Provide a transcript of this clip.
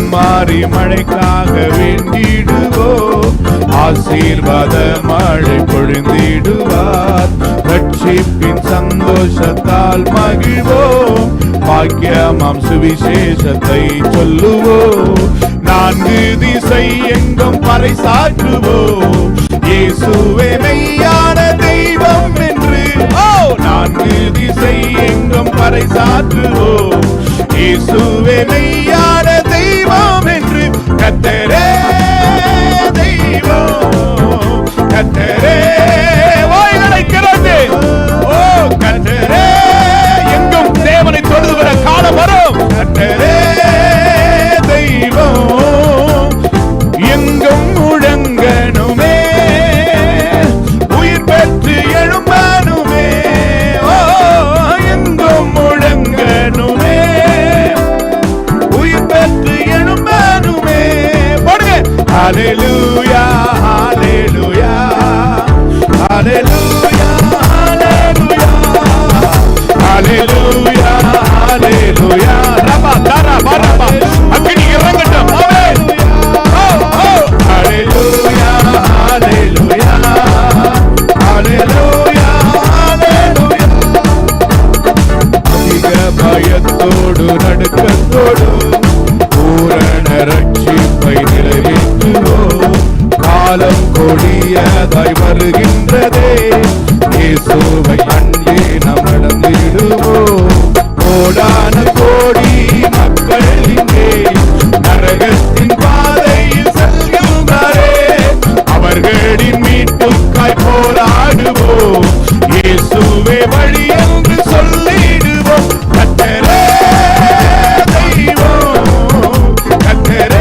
முன்மாறி மழைக்காக வேண்டிடுவோம். ஆசீர்வாத மழை பொழிந்திடுவார். ரட்சிப்பின் சந்தோஷத்தால் மகிழ்வோம். பாக்கியமாம் சுவிசேஷத்தை சொல்லுவோம். நான்கு திசை எங்கும் பறைசாற்றுவோம். இயேசுவே மெய்யான தெய்வம் என்று நான்கு திசை எங்கும் பறைசாற்றுவோம். இயேசுவே மெய்யான தெய்வம் என்று கர்த்தரே தெய்வம், கர்த்தரே வாய்களை திறந்து கர்த்தரே எங்கும் தேவனை தொழுது வர காலம் வரும். கர்த்தரே தெய்வம் எங்கும் முழங்கணுமே, உயிர் பெற்று எழும்பணுமே. எங்கும் முழங்கணுமே, உயிர் பெற்று எழும்பணுமே. பாடுங்க. ஹல்லேலூயா ஹல்லேலூயா ஹல்லேலூயா ஹல்லேலூயா ஹல்லேலூயா. ரபா தரா பரபா அக்கினி இறங்கட்டும். ஆமென். ஹல்லேலூயா ஹல்லேலூயா ஹல்லேலூயா ஹல்லேலூயா. அதிக பயத்தோடு நடுக்கத்தோடு பூரண ரட்சிப்பை நிறைவேற்றுவோம். காலம் கொடியதாய் வருகின்றதே, இயேசுவை அண்டே நாம் நடந்திடுவோம். கோடான கோடி